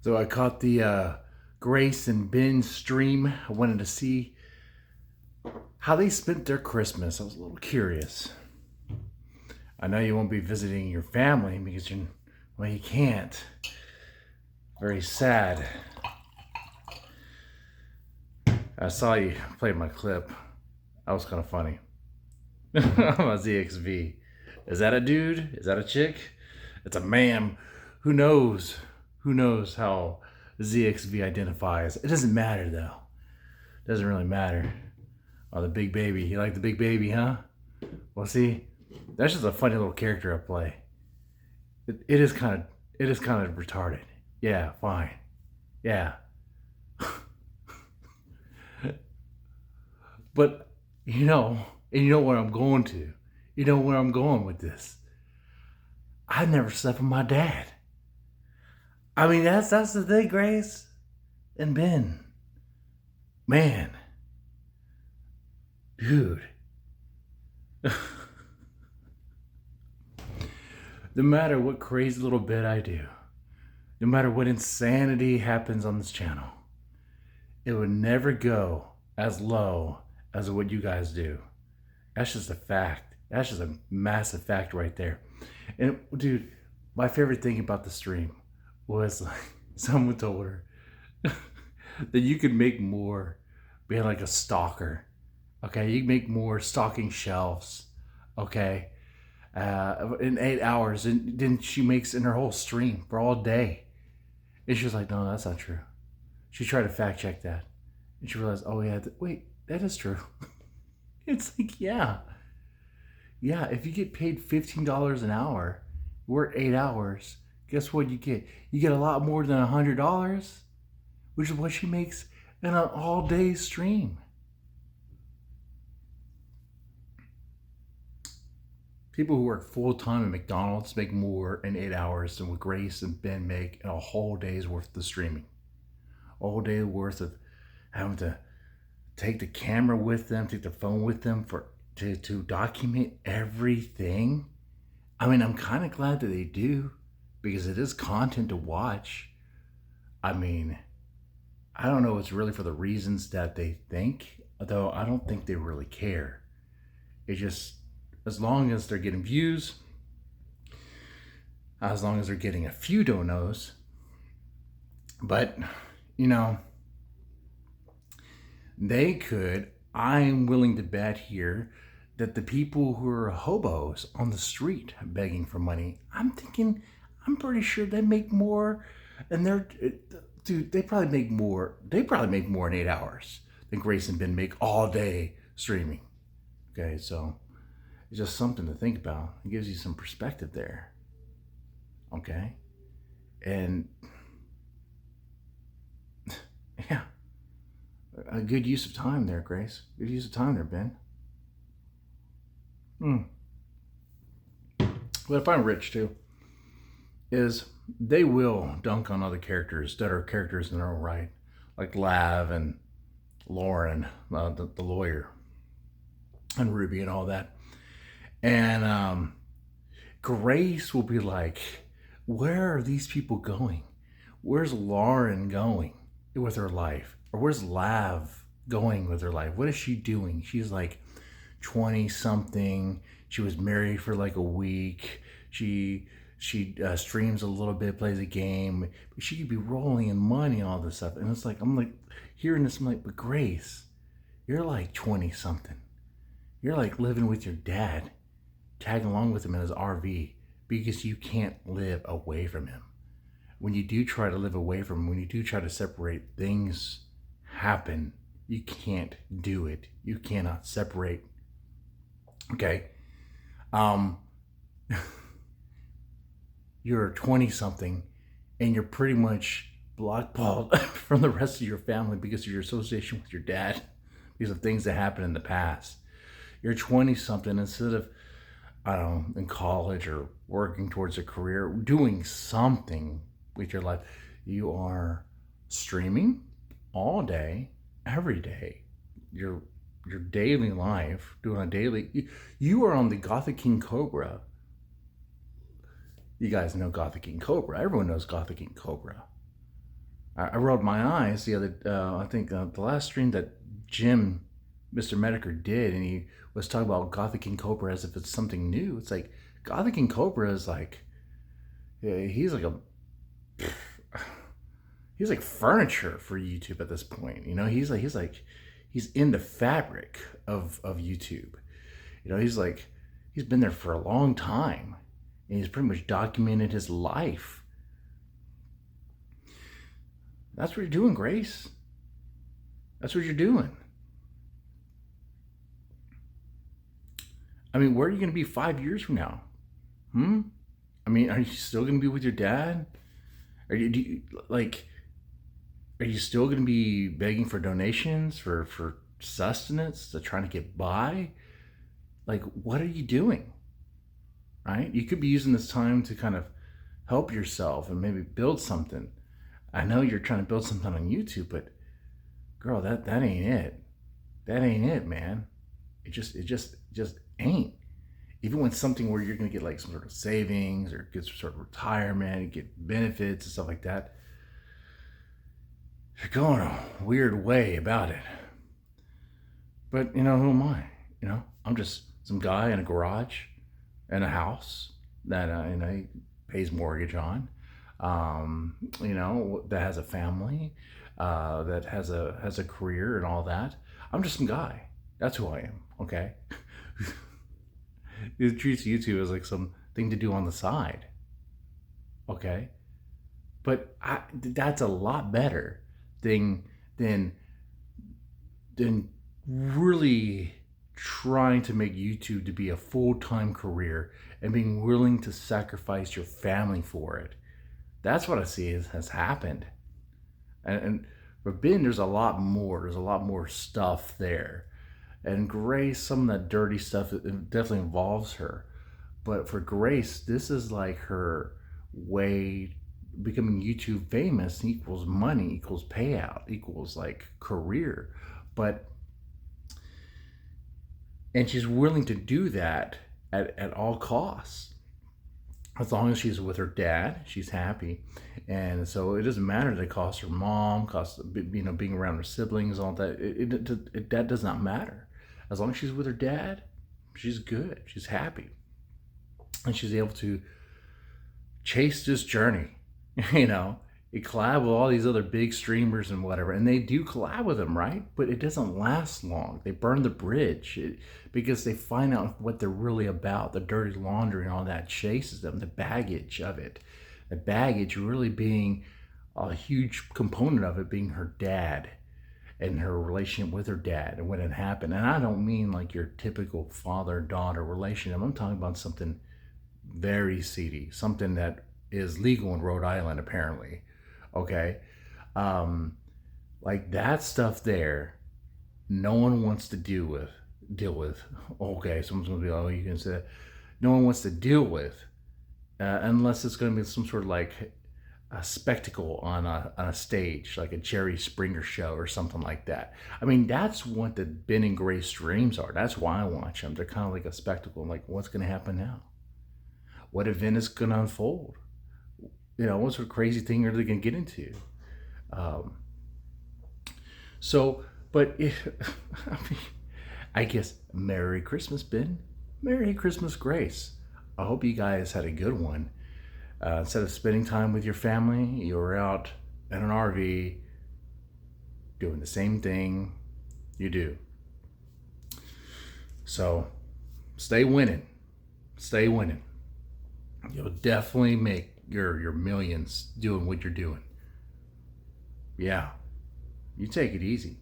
So I caught the Grace and Ben stream. I wanted to see how they spent their Christmas. I was a little curious. I know you won't be visiting your family because you can't. Very sad. I saw you play my clip. That was kind of funny. I'm a ZXV. Is that a dude? Is that a chick? It's a ma'am. Who knows? Who knows how ZXV identifies? It doesn't matter though. It doesn't really matter. Oh, the big baby. You like the big baby, huh? Well, see, that's just a funny little character I play. It is kind of retarded. Yeah, fine. Yeah. But and you know where I'm going to. You know where I'm going with this. I never slept with my dad. I mean, that's the thing, Grace and Ben. Man. Dude. No matter what crazy little bit I do, no matter what insanity happens on this channel, it would never go as low as what you guys do. That's just a fact. That's just a massive fact right there. And dude, my favorite thing about the stream was like someone told her that you could make more being like a stalker. Okay, you can make more stalking shelves. Okay, in 8 hours, and then she makes in her whole stream for all day. And she was like, "No, that's not true." She tried to fact check that, and she realized, "Oh yeah, wait, that is true." It's like, yeah. If you get paid $15 an hour, work 8 hours, guess what you get? You get a lot more than $100, which is what she makes in an all-day stream. People who work full-time at McDonald's make more in 8 hours than what Grace and Ben make in a whole day's worth of streaming. A whole day worth of having to take the camera with them, take the phone with them to document everything. I mean, I'm kind of glad that they do, because it is content to watch. I mean, I don't know, it's really for the reasons that they think, though I don't think they really care. It's just, as long as they're getting views, as long as they're getting a few donos. But, they could, I'm willing to bet here that the people who are hobos on the street begging for money, I'm pretty sure they make more, and they probably make more in 8 hours than Grace and Ben make all day streaming. Okay, so it's just something to think about. It gives you some perspective there. Okay, and yeah, a good use of time there, Grace. Good use of time there, Ben. What I find rich too is they will dunk on other characters that are characters in their own right, like Lav and Lauren, the lawyer, and Ruby and all that. And Grace will be like, where are these people going? Where's Lauren going with her life? Or where's Lav going with her life? What is she doing? She's like 20 something. She was married for like a week. She streams a little bit, plays a game, but she could be rolling in money and all this stuff. And it's like, I'm like hearing this, I'm like, but Grace, you're like 20 something. You're like living with your dad, tagging along with him in his RV, because you can't live away from him. When you do try to live away from him, when you do try to separate, things happen. You can't do it. You cannot separate. Okay. You're 20 something and you're pretty much blackballed from the rest of your family because of your association with your dad, because of things that happened in the past. You're 20 something, instead of, I don't know, in college or working towards a career, doing something with your life, you are streaming all day, every day. Your daily life, doing a daily, you are on the Gothic King Cobra. You guys know Gothic King Cobra. Everyone knows Gothic King Cobra. I rolled my eyes the other, I think the last stream that Jim, Mr. Mediker did, and he was talking about Gothic King Cobra as if it's something new. It's like Gothic King Cobra is like, yeah, he's like furniture for YouTube at this point. You know, he's in the fabric of YouTube. You know, he's been there for a long time, and he's pretty much documented his life. That's what you're doing, Grace. That's what you're doing. I mean, where are you going to be 5 years from now? I mean, are you still going to be with your dad? Like, are you still going to be begging for donations for sustenance to trying to get by? Like, what are you doing? Right? You could be using this time to kind of help yourself and maybe build something. I know you're trying to build something on YouTube, but girl, that ain't it. That ain't it, man. It just ain't. Even when something where you're gonna get like some sort of savings or get some sort of retirement, get benefits and stuff like that, you're going a weird way about it. But you know, who am I? You know, I'm just some guy in a garage and a house that he pays mortgage on. You know, that has a family, that has a career and all that. I'm just some guy. That's who I am. Okay. It treats YouTube as like some thing to do on the side. Okay. But that's a lot better than than than really trying to make YouTube to be a full-time career and being willing to sacrifice your family for it. That's what I see has happened. And for Ben, there's a lot more. There's a lot more stuff there. And Grace, some of that dirty stuff, it definitely involves her. But for Grace, this is like her way. Becoming YouTube famous equals money, equals payout, equals like career. And she's willing to do that at all costs. As long as she's with her dad, she's happy. And so it doesn't matter that it costs her mom, costs, you know, being around her siblings, all that. That does not matter. As long as she's with her dad, she's good. She's happy. And she's able to chase this journey. You know, you collab with all these other big streamers and whatever, and they do collab with them, right? But it doesn't last long. They burn the bridge because they find out what they're really about. The dirty laundry and all that chases them, the baggage of it. The baggage really being a huge component of it being her dad and her relationship with her dad and when it happened. And I don't mean like your typical father-daughter relationship. I'm talking about something very seedy, something that is legal in Rhode Island, apparently. Okay. Like that stuff there, no one wants to deal with. Okay. Someone's going to be, oh, you can say that. No one wants to deal with, unless it's going to be some sort of like a spectacle on a stage, like a Jerry Springer show or something like that. I mean, that's what the Ben and Grace streams are. That's why I watch them. They're kind of like a spectacle. Like, what's going to happen now? What event is going to unfold? You know, what sort of crazy thing are they going to get into? But I mean, I guess Merry Christmas, Ben. Merry Christmas, Grace. I hope you guys had a good one. Instead of spending time with your family, you were out in an RV doing the same thing you do. So stay winning. Stay winning. You'll definitely make your millions doing what you're doing. Yeah. You take it easy.